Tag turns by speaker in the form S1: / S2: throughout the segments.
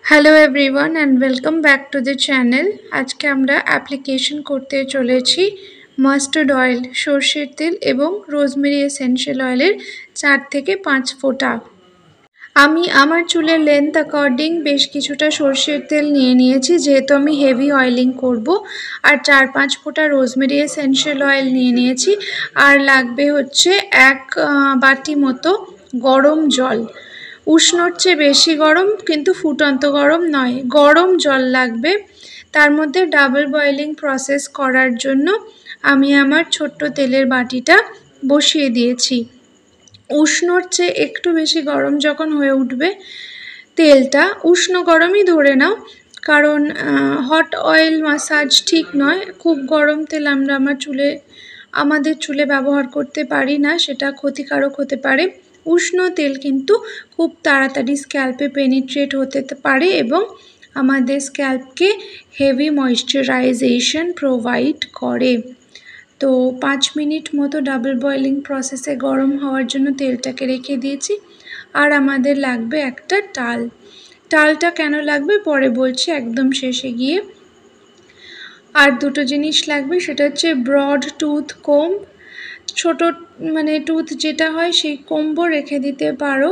S1: Hello everyone and welcome back to the channel. আজকে আমরা application করতে চলেছি মাস্টার্ড অয়েল, সর্ষের তেল এবং রোজমেরি এসেনশিয়াল অয়েলের 4 থেকে 5 ফোঁটা। আমি আমার চুলের লেন্থ অ্যাকর্ডিং বেশ কিছুটা সর্ষের তেল নিয়ে নিয়েছি, যেহেতু আমি হেভি অয়েলিং করব। আর 4-5 ফোঁটা রোজমেরি এসেনশিয়াল অয়েল নিয়ে নিয়েছি। আর লাগবে হচ্ছে 1 বাটি মতো গরম জল। উষ্ণর চেয়ে বেশি গরম, কিন্তু ফুটন্ত গরম নয়, গরম জল লাগবে। তার মধ্যে ডাবল বয়েলিং প্রসেস করার জন্য আমি আমার ছোট্ট তেলের বাটিটা বসিয়ে দিয়েছি। উষ্ণর চেয়ে একটু বেশি গরম যখন হয়ে উঠবে তেলটা, উষ্ণ গরমই ধরে নাও, কারণ হট অয়েল মাসাজ ঠিক নয়। খুব গরম তেল আমরা আমাদের চুলে ব্যবহার করতে পারি না, সেটা ক্ষতিকারক হতে পারে। উষ্ণ তেল কিন্তু খুব তাড়াতাড়ি স্ক্যাল্পে পেনিট্রেট হতে পারে এবং আমাদের স্ক্যাল্পকে হেভি ময়েশ্চারাইজেশন প্রোভাইড করে। তো 5 মিনিট মতো ডাবল বয়েলিং প্রসেসে গরম হওয়ার জন্য তেলটাকে রেখে দিয়েছি। আর আমাদের লাগবে একটা টালটা কেন লাগবে পরে বলছি একদম শেষে গিয়ে। আর দুটো জিনিস লাগবে, সেটা হচ্ছে ব্রড টুথ কোম্ব, ছোট টুথ যেটা হয় সেই কোম্বও রেখে দিতে পারো।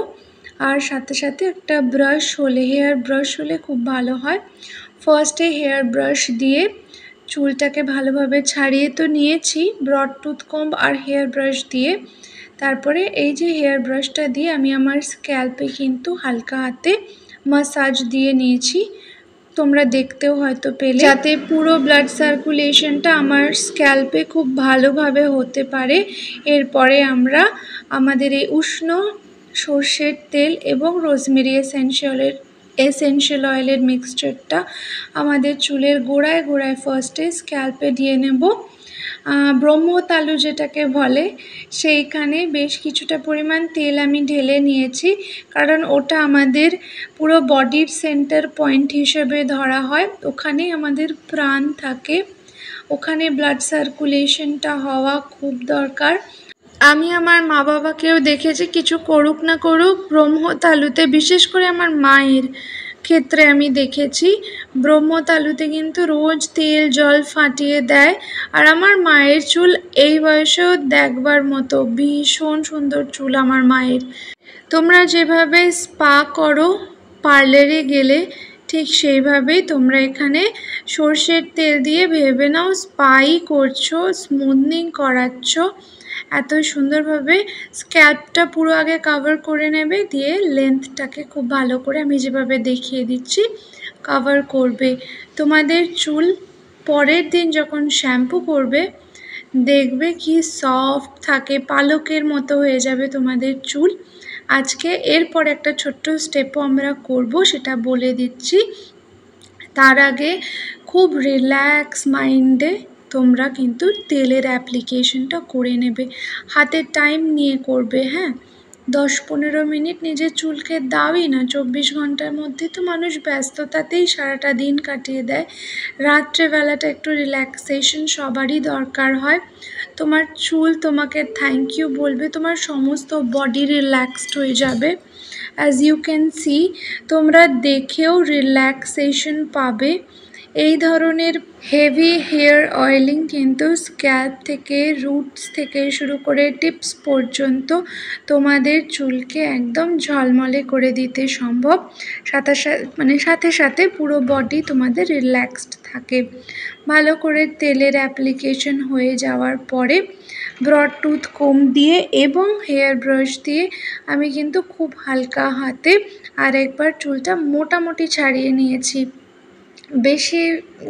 S1: আর সাথে সাথে একটা ব্রাশ হলে, হেয়ার ব্রাশ হলে খুব ভালো হয়। ফার্স্টে হেয়ার ব্রাশ দিয়ে চুলটাকে ভালোভাবে ছাড়িয়ে তো নিয়েছি ব্রড টুথ কোম্ব আর হেয়ার ব্রাশ দিয়ে। তারপরে এই যে হেয়ার ব্রাশটা দিয়ে আমি আমার স্ক্যাল্পে কিন্তু হালকা হাতে মাসাজ দিয়ে নিয়েছি, তোমরা দেখতেও হয়তো পেলে, যাতে পুরো ব্লাড সার্কুলেশনটা আমার স্ক্যাল্পে খুব ভালোভাবে হতে পারে। এরপরে আমরা আমাদের এই উষ্ণ সর্ষের তেল এবং রোজমেরি এসেনশিয়াল অয়েলের মিক্সচারটা আমাদের চুলের গোড়ায় গোড়ায় ফার্স্টে স্ক্যাল্পে দিয়ে নেব। ব্রহ্মতালু যেটাকে বলে, সেইখানে বেশ কিছুটা পরিমাণ তেল আমি ঢেলে নিয়েছি, কারণ ওটা আমাদের পুরো বডির সেন্টার পয়েন্ট হিসেবে ধরা হয়। ওখানেই আমাদের প্রাণ থাকে, ওখানে ব্লাড সার্কুলেশনটা হওয়া খুব দরকার। আমি আমার মা বাবাকেও দেখেছি, কিছু করুক না করুক, ব্রহ্মতালুতে, বিশেষ করে আমার মায়ের ক্ষেত্রে আমি দেখেছি, ব্রহ্মতালুতে কিন্তু রোজ তেল জল ফাটিয়ে দেয়। আর আমার মায়ের চুল এই বয়সেও দেখবার মতো ভীষণ সুন্দর চুল আমার মায়ের। তোমরা যেভাবে স্পা করো পার্লারে গেলে, ঠিক সেইভাবেই তোমরা এখানে সর্ষের তেল দিয়ে ভেবে নাও স্পাই করছো, স্মুথনিং করাচ্ছ। এত সুন্দরভাবে স্ক্যাল্পটা পুরো আগে কভার করে নেবে, দিয়ে লেন্থটাকে খুব ভালো করে আমি যেভাবে দেখিয়ে দিচ্ছি কভার করবে। তোমাদের চুল পরের দিন যখন শ্যাম্পু করবে দেখবে কি সফট থাকে, পালকের মতো হয়ে যাবে তোমাদের চুল। আজকে এরপর একটা ছোট্ট স্টেপও আমরা করব, সেটা বলে দিচ্ছি। তার আগে খুব রিল্যাক্স মাইন্ডে তোমরা কিন্তু তেলের অ্যাপ্লিকেশনটা করে নেবে, হাতে টাইম নিয়ে করবে। হ্যাঁ, 10-15 মিনিট নিজের চুলকে দাওই না। 24 ঘন্টার মধ্যে তো মানুষ ব্যস্ততাতেই সারাটা দিন কাটিয়ে দেয়। রাত্রেবেলাটা একটু রিল্যাক্সেশন সবারই দরকার হয়। তোমার চুল তোমাকে থ্যাংক ইউ বলবে, তোমার সমস্ত বডি রিল্যাক্সড হয়ে যাবে। অ্যাজ ইউ ক্যান সি, তোমরা দেখেও রিল্যাক্সেশন পাবে। এই ধরনের হেভি হেয়ার অয়েলিং কিন্তু স্ক্যাল্প থেকে, রুটস থেকে শুরু করে টিপস পর্যন্ত তোমাদের চুলকে একদম ঝলমলে করে দিতে সম্ভব। সাথে সাথে পুরো বডি তোমাদের রিল্যাক্সড থাকে। ভালো করে তেলের অ্যাপ্লিকেশন হয়ে যাওয়ার পরে ব্রড টুথ কোম্ব দিয়ে এবং হেয়ার ব্রাশ দিয়ে আমি কিন্তু খুব হালকা হাতে আর একবার চুলটা মোটামুটি ছাড়িয়ে নিয়েছি। বেশি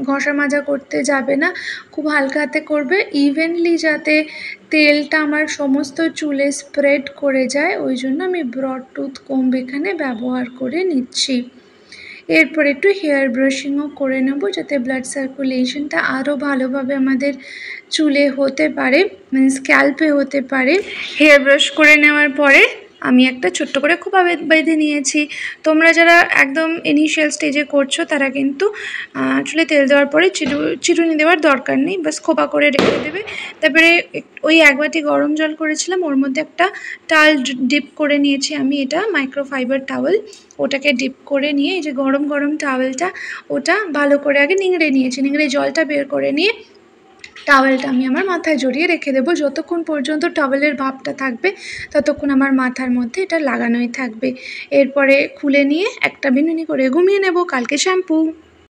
S1: ঘষা মাজা করতে যাবে না, খুব হালকা হাতে করবে, ইভেনলি যাতে তেলটা আমার সমস্ত চুলে স্প্রেড করে যায়। ওই জন্য আমি ব্রড টুথ কোম্ব এখানে ব্যবহার করে নিচ্ছি। এরপর একটু হেয়ার ব্রাশিংও করে নেব, যাতে ব্লাড সার্কুলেশনটা আরও ভালোভাবে আমাদের চুলে হতে পারে, স্ক্যাল্পে হতে পারে। হেয়ার ব্রাশ করে নেওয়ার পরে আমি একটা ছোট্ট করে খোপা বেঁধে নিয়েছি। তোমরা যারা একদম ইনিশিয়াল স্টেজে করছো তারা কিন্তু চুলে তেল দেওয়ার পরে চিরুনি দেওয়ার দরকার নেই, বাস খোপা করে রেখে দেবে। তারপরে ওই 1 বাটি গরম জল করেছিলাম, ওর মধ্যে একটা টাওয়েল ডিপ করে নিয়েছি আমি, এটা মাইক্রোফাইবার টাওয়েল। ওটাকে ডিপ করে নিয়ে এই যে গরম গরম টাওয়েলটা, ওটা ভালো করে আগে নিংড়ে নিয়েছি। নিংড়ে জলটা বের করে নিয়ে টাওয়েলটা আমি আমার মাথায় জড়িয়ে রেখে দেবো। যতক্ষণ পর্যন্ত টাওয়েলের ভাবটা থাকবে ততক্ষণ আমার মাথার মধ্যে এটা লাগানোই থাকবে। এরপরে খুলে নিয়ে একটা বিনুনি করে ঘুমিয়ে নেব। কালকে শ্যাম্পু।